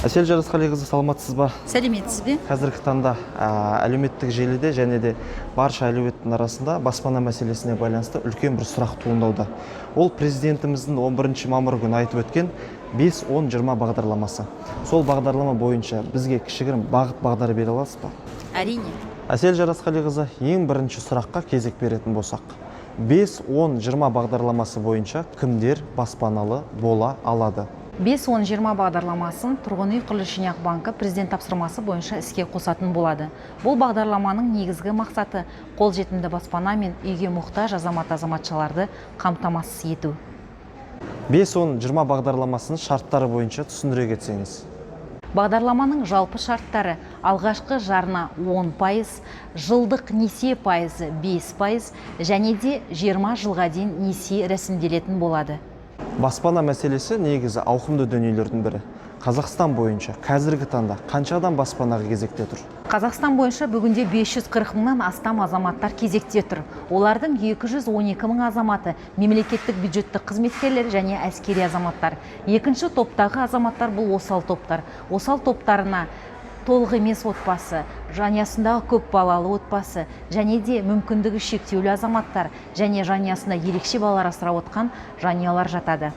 Әсел Жарасқалиқызы, саламатсыз ба? Сәлеметсіз бе? Қазіргі таңда әлеуметтік желіде және де барша әлеуметтің арасында баспана мәселесіне байланысты үлкен бір сұрақ туындауда. Ол президентіміздің 11 мамыр күні айтып өткен 5-10-20 бағдарламасы. Сол бағдарлама бойынша бізге кішігірім бағдар бере аласыз ба? Әрине. Әсел Жарасқалиқызы, ең бірінші сұраққа кезек беретін болсақ, 5-10-20 бағдарламасы бойынша кімдер баспаналы бола алады? 5-10-20 бағдарламасын тұрғын үй құрылыс жинақ банкі президент тапсырмасы бойынша іске қосатын болады. Бұл бағдарламаның негізгі мақсаты қолжетімді баспана мен үйге мұқтаж азамат-азаматшаларды қамтамасыз ету. 5-10-20 бағдарламасының шарттары бойынша түсіндіре кетсеңіз. Бағдарламаның жалпы шарттары: алғашқы жарна 10%, жылдық несие пайызы 5% және де 20 жылға дейін несие рәсімделетін болады. Баспана мәселесі негізі ауқымды дүниелердің бірі. Қазақстан бойынша қазіргі таңда қанша адам баспанаға кезекте тұр? Қазақстан бойынша бүгінде 540 мыңнан астам азаматтар кезекте тұр. Олардың 212 мың азаматы мемлекеттік бюджеттік қызметкерлер және әскери азаматтар. Екінші топтағы азаматтар бұл осал топтар. Осал топтарына толық емес отбасы, жанұясындағы көп балалы отбасы, және де мүмкіндігі шектеулі азаматтар және жанұясында ерекше балалар асырап отқан жанұялар жатады.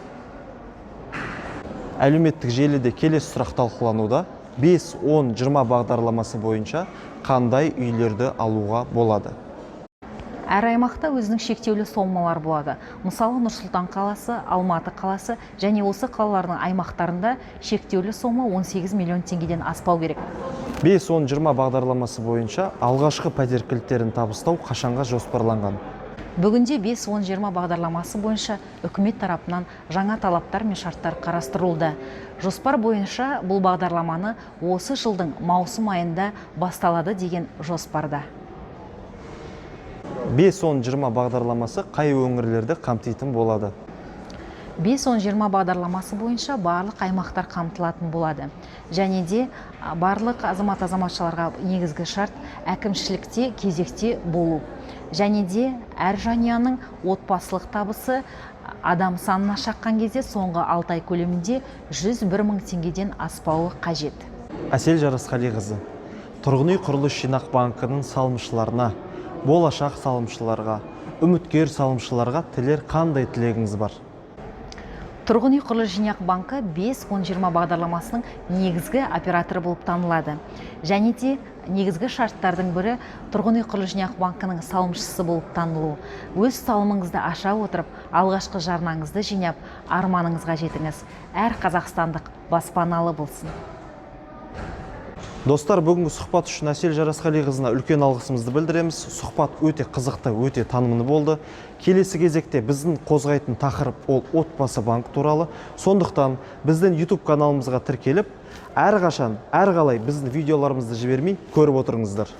Әлеуметтік желіде келесі сұрақ талқылануда: 5-10-20 бағдарламасы бойынша қандай үйлерді алуға болады? Әр аймақта өзінің шектеулі сомалар болады. Мысалы, Нұр-Сұлтан қаласы, Алматы қаласы және осы қалалардың аймақтарында шектеулі сома 18 миллион теңгеден аспау керек. 5-10-20 бағдарламасы бойынша алғашқы пәтер кілттерін табыстау қашанға жоспарланған? Бүгінде 5-10-20 бағдарламасы бойынша үкімет тарапынан жаңа талаптар мен шарттар қарастырылды. Жоспар бойынша бұл бағдарламаны осы жылдың маусым айында басталады деген жоспарда. 5-10-20 бағдарламасы қай өңірлерді қамтитын болады? 5-10-20 бағдарламасы бойынша барлық аймақтар қамтылатын болады. Және де барлық азамат-азаматшаларға негізгі шарт әкімшілікте кезекте болу. Және де әр жанұяның отбасылық табысы адам санына шаққан кезде соңғы 6 ай көлемінде 101 мың теңгеден аспауы қажет. Әсел Жарасқалиқызы, тұрғын үй құрылыс жинақ банкінің салымшыларына, болашақ салымшыларға, үміткер салымшыларға тілер қандай тілегіңіз бар? Тұрғын үй құрылыс жинақ банкі 5-10-20 бағдарламасының негізгі операторы болып танылады. Және де негізгі шарттардың бірі тұрғын үй құрылыс жинақ банкінің салымшысы болып танылу. Өз салымыңызды аша отырып, алғашқы жарнаңызды жинап, арманыңызға жетіңіз. Әр қазақстандық баспаналы болсын. Достар, бүгінгі сұхбат үшін Әсел Жарасқалиқызына үлкен алғысымызды білдіреміз. Сұхбат өте қызықты, өте танымды болды. Келесі кезекте біздің қозғайтын тақырып ол отбасы банк туралы. Сондықтан біздің YouTube каналымызға тіркеліп, әрқашан, әрқалай біздің видеоларымызды жібермей көріп отырыңыздар.